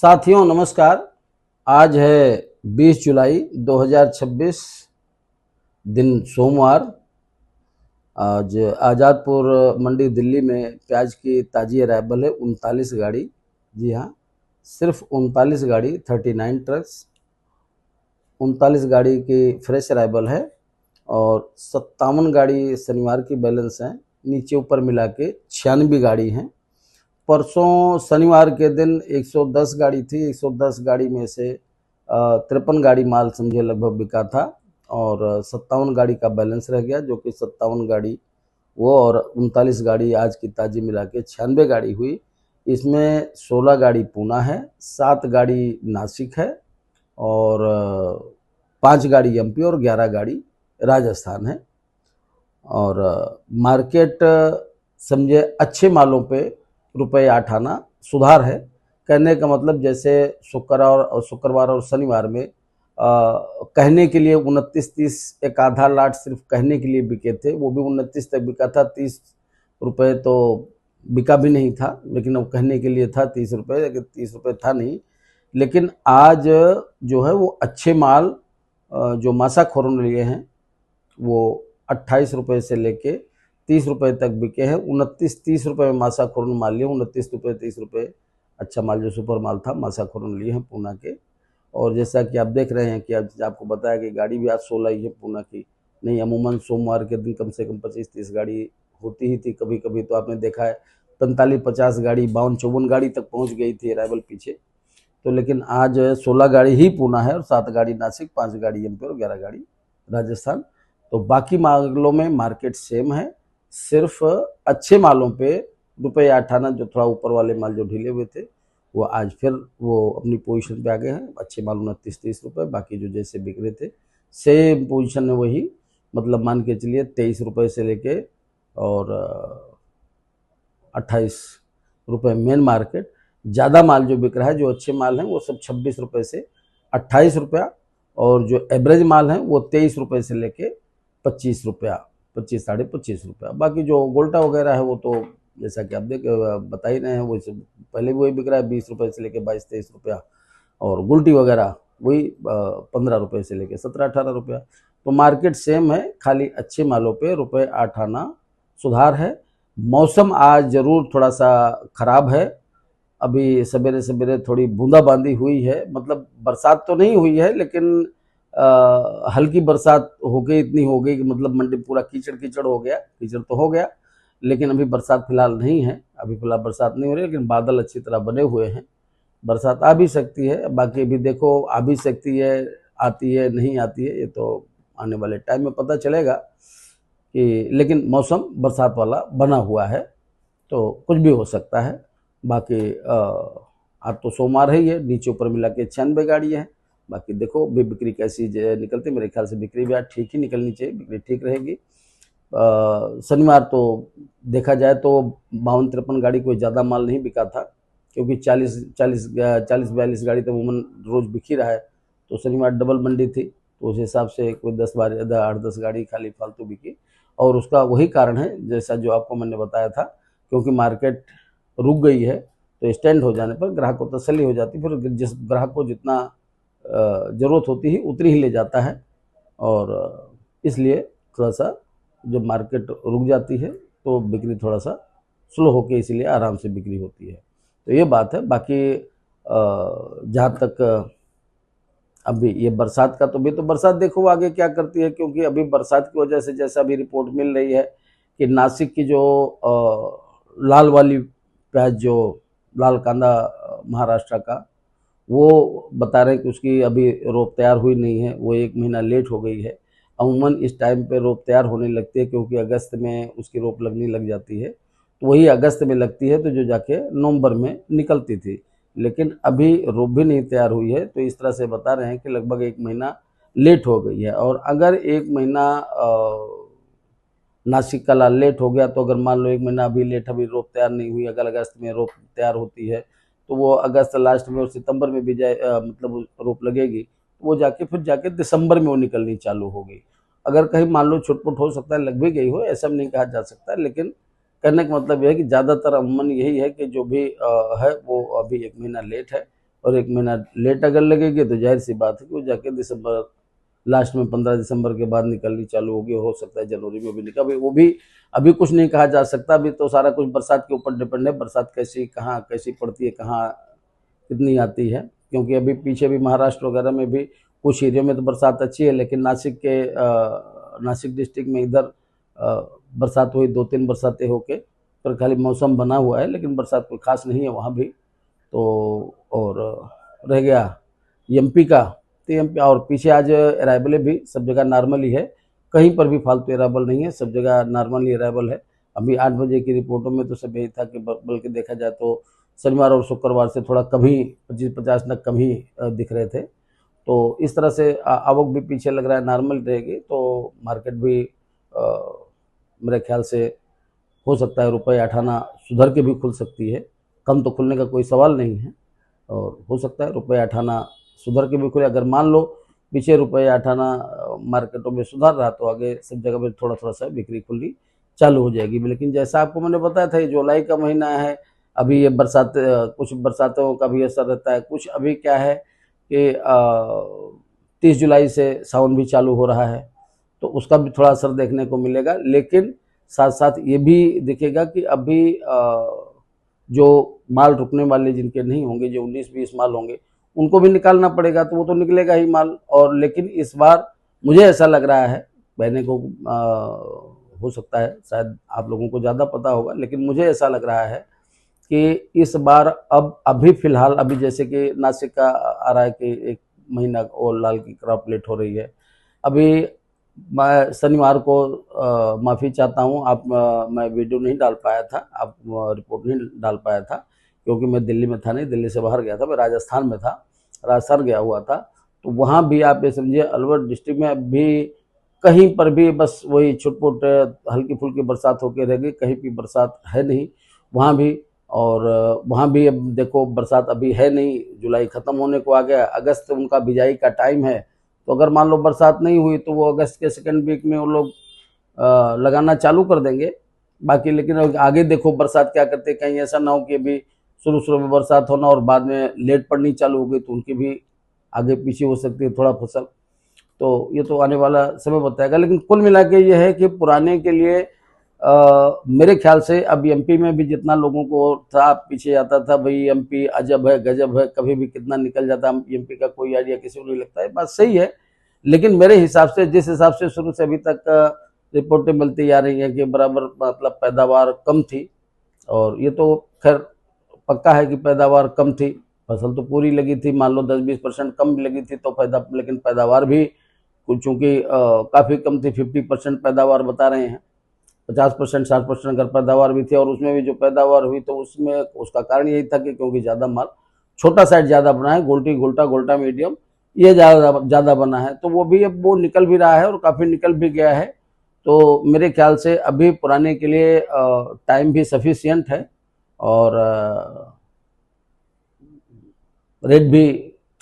साथियों नमस्कार। आज है 20 जुलाई 2026, दिन सोमवार। आज आज़ादपुर मंडी दिल्ली में प्याज की ताज़ी अराइवल है 39 गाड़ी। जी हाँ, सिर्फ 39 गाड़ी, 39 ट्रक्स, 39 गाड़ी की फ्रेश अराइवल है और 57 गाड़ी शनिवार की बैलेंस हैं। नीचे ऊपर मिला के 96 गाड़ी हैं। परसों शनिवार के दिन 110 गाड़ी थी। 110 गाड़ी में से 53 गाड़ी माल समझे लगभग बिका था और 57 गाड़ी का बैलेंस रह गया, जो कि 57 गाड़ी वो और 39 गाड़ी आज की ताज़ी मिला के 96 गाड़ी हुई। इसमें 16 गाड़ी पूना है, 7 गाड़ी नासिक है और 5 गाड़ी एमपी और 11 गाड़ी राजस्थान है। और मार्केट समझे अच्छे मालों पे ₹8 आना सुधार है। कहने का मतलब जैसे शुक्रवार और शनिवार में कहने के लिए 29-30 एक आधा लाट सिर्फ कहने के लिए बिके थे, वो भी 29 तक बिका था। ₹30 तो बिका भी नहीं था, लेकिन वो कहने के लिए था ₹30, लेकिन ₹30 था नहीं। लेकिन आज जो है वो अच्छे माल जो मासाखोरों ने लिए हैं वो ₹28 से लेके ₹30 तक बिके हैं। 29-30 रुपये में मासाखोरों ने माल लिए, ₹29-30 अच्छा माल जो सुपर माल था मासाखोरों ने लिए हैं पूना के। और जैसा कि आप देख रहे हैं कि आज आपको बताया कि गाड़ी भी आज 16 ही है पूना की। नहीं, अमूमन सोमवार के दिन कम से कम 25-30 गाड़ी होती ही थी। कभी कभी तो आपने देखा है 45-50 गाड़ी, 52-54 गाड़ी तक पहुंच गई थी अराइवल पीछे। तो लेकिन आज 16 गाड़ी ही पूना है और 7 गाड़ी नासिक, 5 गाड़ी एमपी और 11 गाड़ी राजस्थान। तो बाकी मामलों में मार्केट सेम है। सिर्फ अच्छे मालों पे ₹8 आना, जो थोड़ा ऊपर वाले माल जो ढीले हुए थे वो आज फिर वो अपनी पोजीशन पे आ गए हैं। अच्छे माल 29-30 रुपये, बाकी जो जैसे बिक रहे थे सेम पोजीशन है वही। मतलब मान के चलिए ₹23 से लेके और ₹28 मेन मार्केट। ज़्यादा माल जो बिक रहा है, जो अच्छे माल हैं वो सब ₹26 से ₹28, और जो एवरेज माल हैं वो ₹23 से लेके ₹25, 25 साढ़े ₹25। बाकी जो गोल्टा वगैरह है वो तो जैसा कि आप बता ही रहे हैं, वो पहले भी वही बिक रहा है ₹20 से लेके ₹22-23, और गुल्टी वगैरह वही ₹15 से लेके ₹17-18। तो मार्केट सेम है, खाली अच्छे मालों पे ₹8 आना सुधार है। मौसम आज जरूर थोड़ा सा खराब है। अभी सवेरे सवेरे थोड़ी बूंदाबांदी हुई है, मतलब बरसात तो नहीं हुई है, लेकिन हल्की बरसात हो गई, इतनी हो गई कि मतलब मंडी पूरा कीचड़ कीचड़ हो गया। कीचड़ तो हो गया, लेकिन अभी बरसात फिलहाल नहीं है। अभी फिलहाल बरसात नहीं हो रही, लेकिन बादल अच्छी तरह बने हुए हैं। बरसात आ भी सकती है, बाकी अभी देखो आ भी सकती है, आती है नहीं आती है, ये तो आने वाले टाइम में पता चलेगा कि, लेकिन मौसम बरसात वाला बना हुआ है, तो कुछ भी हो सकता है। बाकी आज तो सोमवार है, ये नीचे ऊपर मिला के 96 गाड़ी है। बाकी देखो भी बिक्री कैसी निकलती। मेरे ख्याल से बिक्री भी आज ठीक ही निकलनी चाहिए, बिक्री ठीक रहेगी। शनिवार तो देखा जाए तो 52-53 गाड़ी कोई ज़्यादा माल नहीं बिका था, क्योंकि 40-42 गाड़ी तो अमूमन रोज़ बिक ही रहा है। तो शनिवार डबल मंडी थी, तो उस हिसाब से कोई 10-12 8-10 गाड़ी खाली फालतू बिकी। और उसका वही कारण है जैसा जो आपको मैंने बताया था, क्योंकि मार्केट रुक गई है तो स्टैंड हो जाने पर ग्राहक को तसल्ली हो जाती, फिर जिस ग्राहक को जितना ज़रूरत होती है उतनी ही ले जाता है। और इसलिए थोड़ा सा जब मार्केट रुक जाती है तो बिक्री थोड़ा सा स्लो होके इसलिए आराम से बिक्री होती है। तो ये बात है। बाकी जहाँ तक अभी ये बरसात का, तो भी तो बरसात देखो आगे क्या करती है, क्योंकि अभी बरसात की वजह से जैसा अभी रिपोर्ट मिल रही है कि नासिक की जो लाल वाली प्याज, जो लाल कांदा महाराष्ट्र का, वो बता रहे हैं कि उसकी अभी रोप तैयार हुई नहीं है, वो 1 महीना लेट हो गई है। अमूमन इस टाइम पे रोप तैयार होने लगती है, क्योंकि अगस्त में उसकी रोप लगने लग जाती है, तो वही अगस्त में लगती है, तो जो जाके नवंबर में निकलती थी। लेकिन अभी रोप भी नहीं तैयार हुई है, तो इस तरह से बता रहे हैं कि लगभग 1 महीना लेट हो गई है। और अगर 1 महीना नासिक का लाल लेट हो गया, तो अगर मान लो 1 महीना अभी लेट, अभी रोप तैयार नहीं हुई, अगर अगस्त में रोप तैयार होती है तो वो अगस्त लास्ट में और सितंबर में भी जाए मतलब रोप लगेगी, तो वो फिर जाके दिसंबर में वो निकलनी चालू होगी। अगर कहीं मान लो छुटपुट हो सकता है लग भी गई हो, ऐसा नहीं कहा जा सकता, लेकिन कहने का मतलब यह है कि ज़्यादातर अमूमन यही है कि जो भी है वो अभी 1 महीना लेट है और 1 महीना लेट अगर लगेगी तो जाहिर सी बात है कि वो जाके दिसंबर लास्ट में 15 दिसंबर के बाद निकलनी चालू होगी। हो सकता है जनवरी में भी निकल, वो भी अभी कुछ नहीं कहा जा सकता। अभी तो सारा कुछ बरसात के ऊपर डिपेंड है, बरसात कैसी कहाँ कैसी पड़ती है, कहाँ कितनी आती है। क्योंकि अभी पीछे भी महाराष्ट्र वगैरह में भी कुछ एरिया में तो बरसात अच्छी है, लेकिन नासिक डिस्ट्रिक्ट में इधर बरसात हुई, 2-3 बरसातें होके, पर खाली मौसम बना हुआ है, लेकिन बरसात कोई खास नहीं है वहाँ भी। तो और रह गया एमपी का, तो एमपी और पीछे आज अराइवल भी सब जगह नॉर्मल ही है, कहीं पर भी फालतू अराइवल नहीं है, सब जगह नॉर्मल ही अराइवल है। अभी 8 बजे की रिपोर्टों में तो सब यही था कि बल्कि देखा जाए तो शनिवार और शुक्रवार से थोड़ा कम ही 25-50 तक कम ही दिख रहे थे। तो इस तरह से आवक भी पीछे लग रहा है नॉर्मल रहेगी, तो मार्केट भी मेरे ख्याल से हो सकता है ₹1.58 सुधर के भी खुल सकती है। कम तो खुलने का कोई सवाल नहीं है, और हो सकता है ₹1.58 सुधर के भी खुले। अगर मान लो पीछे ₹1.58 मार्केटों में सुधार रहा तो आगे सब जगह पर थोड़ा थोड़ा सा बिक्री खुलनी चालू हो जाएगी। लेकिन जैसा आपको मैंने बताया था, ये जुलाई का महीना है, अभी ये बरसात, कुछ बरसातों का भी असर रहता है। कुछ अभी क्या है कि 30 जुलाई से सावन भी चालू हो रहा है, तो उसका भी थोड़ा असर देखने को मिलेगा। लेकिन साथ साथ ये भी दिखेगा कि अभी जो माल रुकने वाले जिनके नहीं होंगे, जो 19-20 माल होंगे, उनको भी निकालना पड़ेगा, तो वो तो निकलेगा ही माल। और लेकिन इस बार मुझे ऐसा लग रहा है, मैंने को हो सकता है शायद आप लोगों को ज़्यादा पता होगा, लेकिन मुझे ऐसा लग रहा है कि इस बार अभी फ़िलहाल अभी जैसे कि नासिक का आ रहा है कि 1 महीना और लाल की क्रॉप लेट हो रही है। अभी मैं शनिवार को माफ़ी चाहता हूँ, मैं वीडियो नहीं डाल पाया था, आप रिपोर्ट नहीं डाल पाया था, क्योंकि मैं दिल्ली में था नहीं, दिल्ली से बाहर गया था, मैं राजस्थान में था, राजस्थान गया हुआ था। तो वहाँ भी आप ये समझिए अलवर डिस्ट्रिक्ट में भी कहीं पर भी बस वही छुटपुट हल्की फुल्की बरसात होकर रह गई, कहीं भी बरसात है नहीं वहाँ भी। और वहाँ भी अब देखो बरसात अभी है नहीं, जुलाई ख़त्म होने को आ गया, अगस्त उनका बिजाई का टाइम है। तो अगर मान लो बरसात नहीं हुई तो वो अगस्त के सेकंड वीक में वो लोग लगाना चालू कर देंगे। बाकी लेकिन आगे देखो बरसात क्या करते, कहीं ऐसा ना हो कि अभी शुरू में बरसात होना और बाद में लेट पड़नी चालू हो गई, तो उनकी भी आगे पीछे हो सकती है थोड़ा फसल। तो ये तो आने वाला समय बताएगा। लेकिन कुल मिला के ये है कि पुराने के लिए मेरे ख्याल से अब एमपी में भी जितना लोगों को था, पीछे आता था भाई एमपी अजब है गजब है, कभी भी कितना निकल जाता है, एमपी का कोई आइडिया किसी को नहीं लगता है, बात सही है। लेकिन मेरे हिसाब से जिस हिसाब से शुरू से अभी तक रिपोर्टें मिलती आ रही हैं कि बराबर मतलब पैदावार कम थी, और ये तो खैर पक्का है कि पैदावार कम थी, फसल तो पूरी लगी थी, मान लो 10-20% कम लगी थी तो लेकिन पैदावार भी कुछ चूँकि काफ़ी कम थी, 50% पैदावार बता रहे हैं, 50% 60% अगर पैदावार भी थी। और उसमें भी जो पैदावार हुई तो उसमें उसका कारण यही था कि क्योंकि ज़्यादा माल, छोटा साइज ज़्यादा बना है, गोल्टी गोल्टा मीडियम ये ज़्यादा बना है, तो वो भी अब वो निकल भी रहा है और काफ़ी निकल भी गया है। तो मेरे ख्याल से अभी पुराने के लिए टाइम भी सफिशियंट है, और रेट भी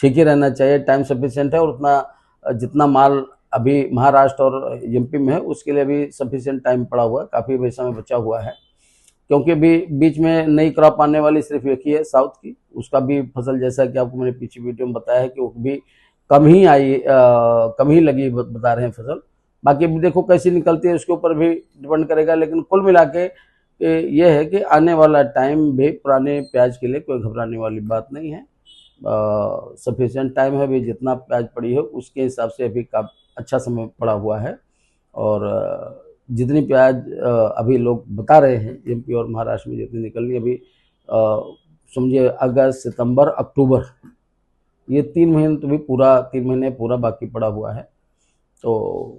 ठीक ही रहना चाहिए, टाइम सफिशियंट है, और उतना जितना माल अभी महाराष्ट्र और एमपी में है उसके लिए भी सफिशिएंट टाइम पड़ा हुआ है, काफ़ी भी समय बचा हुआ है। क्योंकि अभी बीच में नई क्रॉप आने वाली सिर्फ एक ही है साउथ की, उसका भी फसल जैसा कि आपको मैंने पीछे वीडियो में बताया है कि वो भी कम ही आई, कम ही लगी बता रहे हैं फसल। बाकी अभी देखो कैसी निकलती है उसके ऊपर भी डिपेंड करेगा। लेकिन कुल मिला के ये है कि आने वाला टाइम भी पुराने प्याज के लिए कोई घबराने वाली बात नहीं है, सफिशिएंट टाइम है। अभी जितना प्याज पड़ी है उसके हिसाब से अभी का अच्छा समय पड़ा हुआ है। और जितनी प्याज अभी लोग बता रहे हैं एमपी और महाराष्ट्र में जितनी निकलनी अभी, समझिए अगस्त सितंबर अक्टूबर ये 3 महीने तो भी पूरा 3 महीने पूरा बाकी पड़ा हुआ है, तो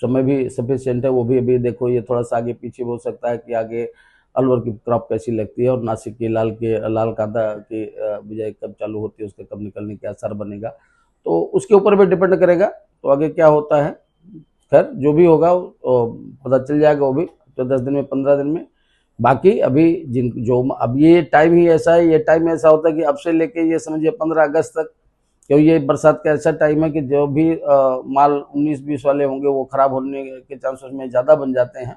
समय भी सफिशिएंट है। वो भी अभी देखो ये थोड़ा सा आगे पीछे हो सकता है कि आगे अलवर की क्रॉप कैसी लगती है और नासिक की लाल कांदा की बिजाई कब चालू होती है, उसके कब निकलने का असर बनेगा, तो उसके ऊपर भी डिपेंड करेगा। तो आगे क्या होता है, खैर जो भी होगा पता चल जाएगा वो भी तो 10 दिन में 15 दिन में। बाकी अभी अब ये टाइम ही ऐसा है, ये टाइम ऐसा होता है कि अब से लेके ये समझिए 15 अगस्त तक, क्योंकि ये बरसात का ऐसा टाइम है कि जो भी माल 19-20 वाले होंगे वो खराब होने के चांसेस में ज़्यादा बन जाते हैं।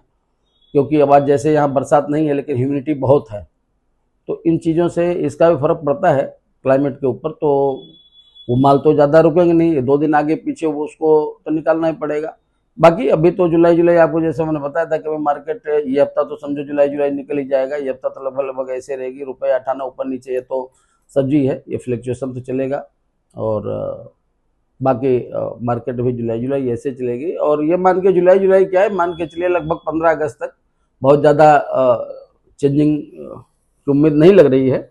क्योंकि अब आज जैसे यहाँ बरसात नहीं है लेकिन ह्यूमिडिटी बहुत है, तो इन चीज़ों से इसका भी फर्क पड़ता है। क्लाइमेट के ऊपर, तो वो माल तो ज़्यादा रुकेंगे नहीं, 2 दिन आगे पीछे वो उसको तो निकालना ही पड़ेगा। बाकी अभी तो जुलाई आपको जैसे मैंने बताया था कि मार्केट ये हफ्ता तो समझो जुलाई निकल ही जाएगा, ये हफ्ता तो लगभग ऐसे रहेगी, रुपये 58 ऊपर नीचे, ये तो सब्जी है, ये फ्लक्चुएशन तो चलेगा। और बाकी मार्केट भी जुलाई ऐसे चलेगी। और ये मान के जुलाई क्या है, मान के चलिए लगभग 15 अगस्त तक बहुत ज़्यादा चेंजिंग की उम्मीद नहीं लग रही है,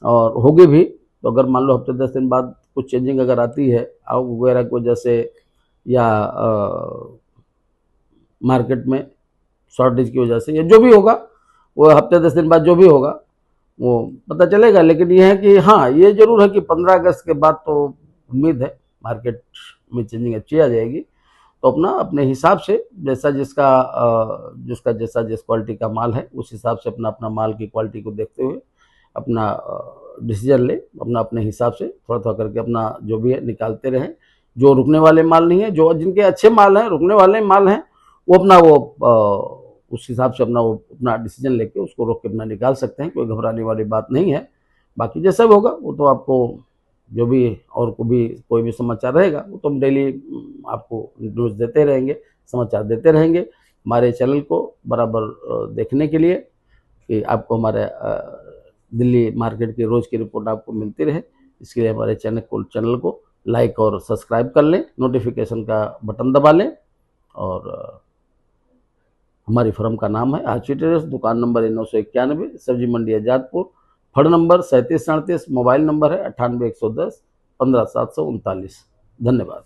और होगी भी तो अगर मान लो हफ्ते 10 दिन बाद कुछ चेंजिंग अगर आती है आग वगैरह की वजह से, या मार्केट में शॉर्टेज की वजह से, या जो भी होगा वो हफ्ते 10 दिन बाद जो भी होगा वो पता चलेगा। लेकिन ये है कि हाँ, ये जरूर है कि 15 अगस्त के बाद तो उम्मीद है मार्केट में चेंजिंग अच्छी आ जाएगी। तो अपना अपने हिसाब से जैसा जिसका जैसा जिस क्वालिटी का माल है उस हिसाब से अपना माल की क्वालिटी को देखते हुए अपना डिसीजन ले, अपना अपने हिसाब से थोड़ा करके अपना जो भी है निकालते रहें। जो रुकने वाले माल नहीं है, जो जिनके अच्छे माल हैं, रुकने वाले माल हैं, वो अपना उस हिसाब से अपना डिसीजन लेके उसको रोक के अपना निकाल सकते हैं, कोई घबराने वाली बात नहीं है। बाकी जैसा भी होगा वो तो आपको जो भी और कोई भी समाचार रहेगा वो तो हम डेली आपको न्यूज़ देते रहेंगे, समाचार देते रहेंगे। हमारे चैनल को बराबर देखने के लिए कि आपको हमारे दिल्ली मार्केट की रोज़ की रिपोर्ट आपको मिलती रहे, इसके लिए हमारे चैनल को लाइक और सब्सक्राइब कर लें, नोटिफिकेशन का बटन दबा लें। और हमारी फर्म का नाम है आरची ट्रेडर्स, दुकान नंबर है 991, सब्जी मंडी आजादपुर, फड़ नंबर 3737, मोबाइल नंबर है 98 110 15 739। धन्यवाद।